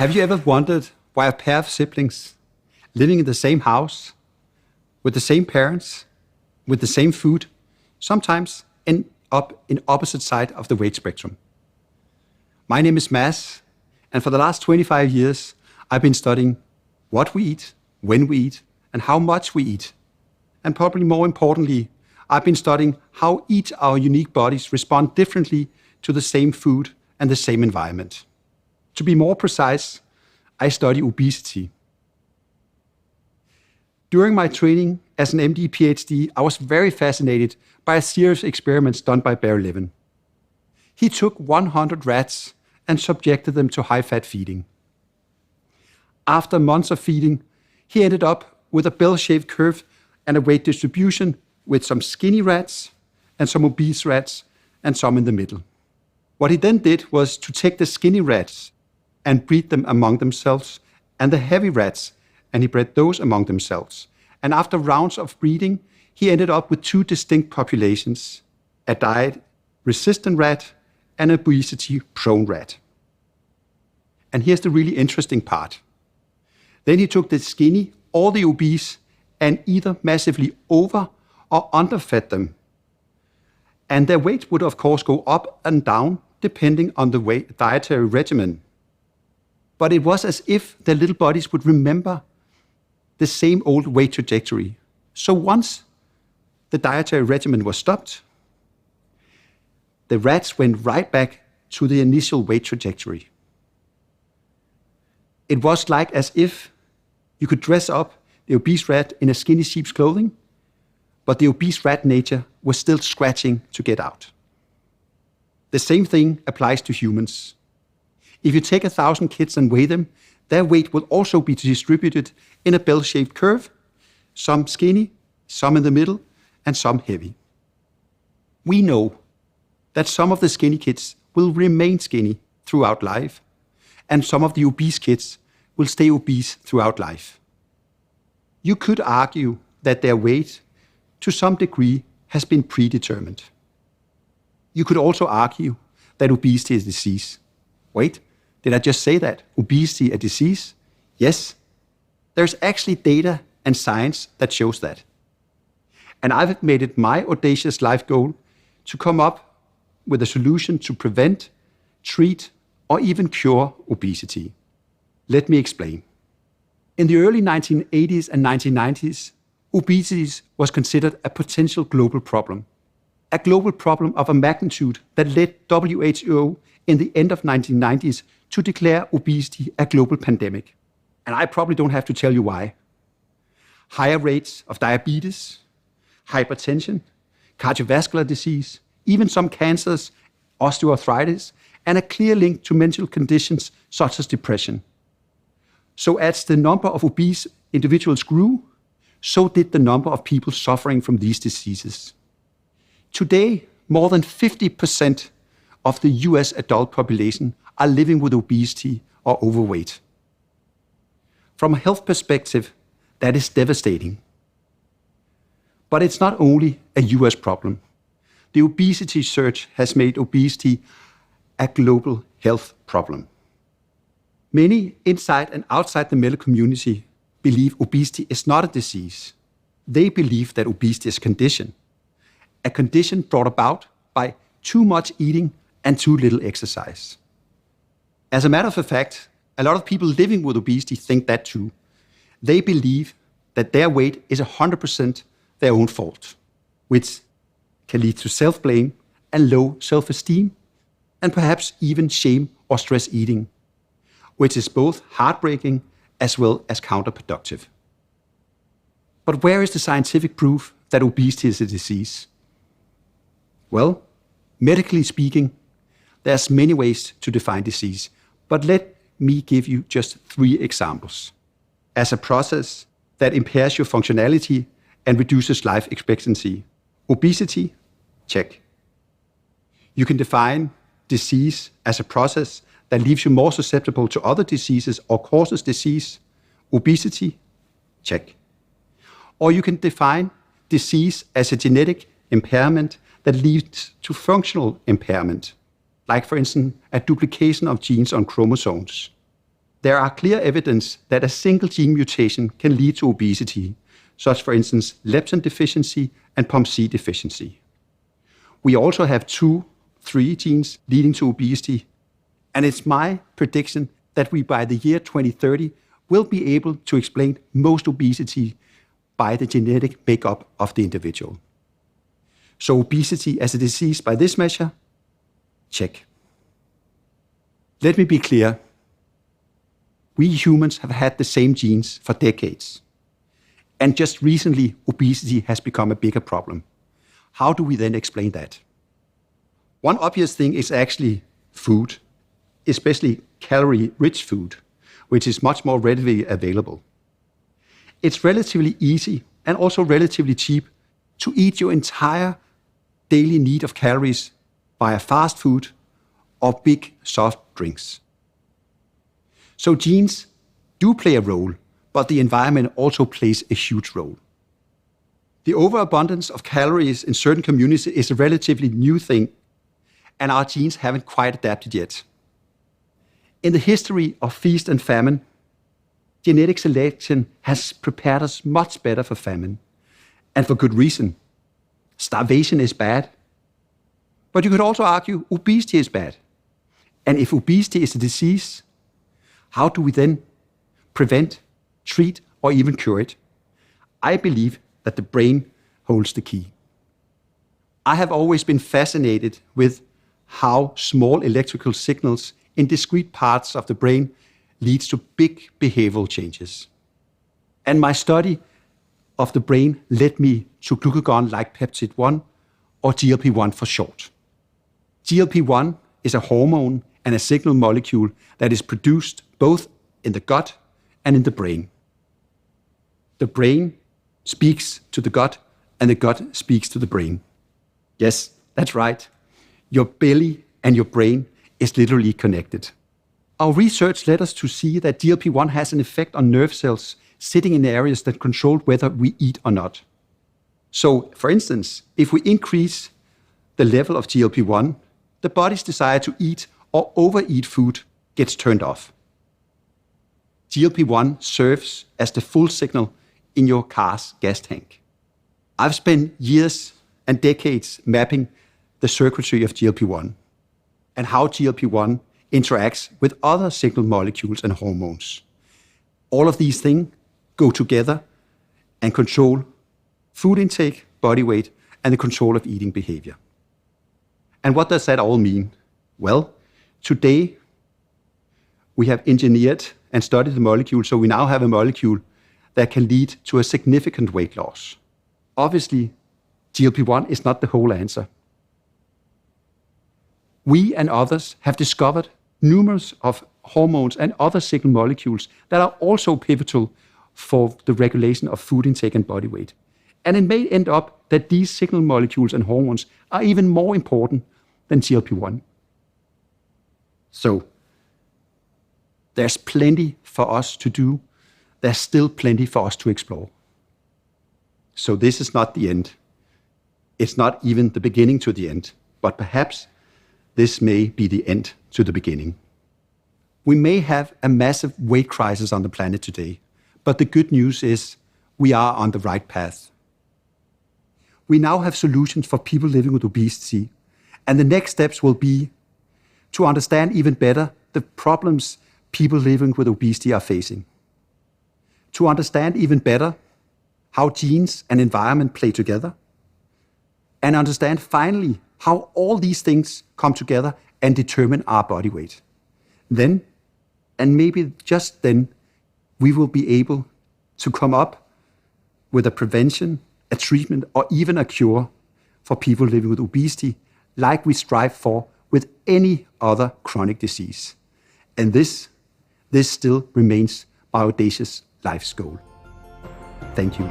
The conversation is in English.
Have you ever wondered why a pair of siblings living in the same house, with the same parents, with the same food, sometimes end up in opposite side of the weight spectrum? My name is Mads, and for the last 25 years, I've been studying what we eat, when we eat, and how much we eat. And probably more importantly, I've been studying how each our unique bodies respond differently to the same food and the same environment. To be more precise, I study obesity. During my training as an MD PhD, I was very fascinated by a series of experiments done by Barry Levin. He took 100 rats and subjected them to high-fat feeding. After months of feeding, he ended up with a bell-shaped curve and a weight distribution with some skinny rats and some obese rats and some in the middle. What he then did was to take the skinny rats and breed them among themselves, and the heavy rats, and he bred those among themselves. And after rounds of breeding, he ended up with two distinct populations, a diet-resistant rat and an obesity-prone rat. And here's the really interesting part. Then he took the skinny or the obese and either massively over or underfed them. And their weight would of course go up and down depending on the dietary regimen. But it was as if their little bodies would remember the same old weight trajectory. So once the dietary regimen was stopped, the rats went right back to the initial weight trajectory. It was like as if you could dress up the obese rat in a skinny sheep's clothing, but the obese rat nature was still scratching to get out. The same thing applies to humans. If you take 1,000 kids and weigh them, their weight will also be distributed in a bell-shaped curve, some skinny, some in the middle, and some heavy. We know that some of the skinny kids will remain skinny throughout life, and some of the obese kids will stay obese throughout life. You could argue that their weight, to some degree, has been predetermined. You could also argue that obesity is a disease. Wait, did I just say that? Obesity a disease? Yes. There's actually data and science that shows that. And I've made it my audacious life goal to come up with a solution to prevent, treat, or even cure obesity. Let me explain. In the early 1980s and 1990s, obesity was considered a potential global problem. A global problem of a magnitude that led WHO in the end of 1990s to declare obesity a global pandemic. And I probably don't have to tell you why. Higher rates of diabetes, hypertension, cardiovascular disease, even some cancers, osteoarthritis, and a clear link to mental conditions such as depression. So as the number of obese individuals grew, so did the number of people suffering from these diseases. Today, more than 50% of the US adult population are living with obesity or overweight. From a health perspective, that is devastating. But it's not only a US problem. The obesity surge has made obesity a global health problem. Many inside and outside the medical community believe obesity is not a disease. They believe that obesity is a condition brought about by too much eating and too little exercise. As a matter of fact, a lot of people living with obesity think that too. They believe that their weight is 100% their own fault, which can lead to self-blame and low self-esteem, and perhaps even shame or stress eating, which is both heartbreaking as well as counterproductive. But where is the scientific proof that obesity is a disease? Well, medically speaking, there's many ways to define disease, but let me give you just 3 examples. As a process that impairs your functionality and reduces life expectancy. Obesity, check. You can define disease as a process that leaves you more susceptible to other diseases or causes disease. Obesity, check. Or you can define disease as a genetic impairment that leads to functional impairment, like for instance, a duplication of genes on chromosomes. there are clear evidence that a single gene mutation can lead to obesity, such for instance leptin deficiency and POMC deficiency. We also have 2-3 genes leading to obesity, and it's my prediction that we by the year 2030 will be able to explain most obesity by the genetic makeup of the individual. So obesity as a disease by this measure? Check. Let me be clear. We humans have had the same genes for decades. And just recently, obesity has become a bigger problem. How do we then explain that? One obvious thing is actually food, especially calorie-rich food, which is much more readily available. It's relatively easy and also relatively cheap to eat your entire daily need of calories via fast food or big soft drinks. So genes do play a role, but the environment also plays a huge role. The overabundance of calories in certain communities is a relatively new thing, and our genes haven't quite adapted yet. In the history of feast and famine, genetic selection has prepared us much better for famine, and for good reason. Starvation is bad, but you could also argue obesity is bad. And if obesity is a disease, how do we then prevent, treat, or even cure it? I believe that the brain holds the key. I have always been fascinated with how small electrical signals in discrete parts of the brain leads to big behavioral changes. And my study of the brain led me to glucagon-like peptide 1, or GLP-1 for short. GLP-1 is a hormone and a signal molecule that is produced both in the gut and in the brain. The brain speaks to the gut, and the gut speaks to the brain. Yes, that's right. Your belly and your brain is literally connected. Our research led us to see that GLP-1 has an effect on nerve cells sitting in areas that control whether we eat or not. So, for instance, if we increase the level of GLP-1, the body's desire to eat or overeat food gets turned off. GLP-1 serves as the full signal in your car's gas tank. I've spent years and decades mapping the circuitry of GLP-1 and how GLP-1 interacts with other signal molecules and hormones. All of these things go together and control food intake, body weight, and the control of eating behavior. And what does that all mean? Well, today we have engineered and studied the molecule, so we now have a molecule that can lead to a significant weight loss. Obviously, GLP-1 is not the whole answer. We and others have discovered numerous of hormones and other signal molecules that are also pivotal for the regulation of food intake and body weight. And it may end up that these signal molecules and hormones are even more important than GLP-1. So, there's plenty for us to do. There's still plenty for us to explore. So this is not the end. It's not even the beginning to the end, but perhaps this may be the end to the beginning. We may have a massive weight crisis on the planet today, but the good news is we are on the right path. We now have solutions for people living with obesity, and the next steps will be to understand even better the problems people living with obesity are facing, to understand even better how genes and environment play together, and understand finally how all these things come together and determine our body weight. Then, and maybe just then, we will be able to come up with a prevention, a treatment, or even a cure for people living with obesity, like we strive for with any other chronic disease. And this still remains my audacious life's goal. Thank you.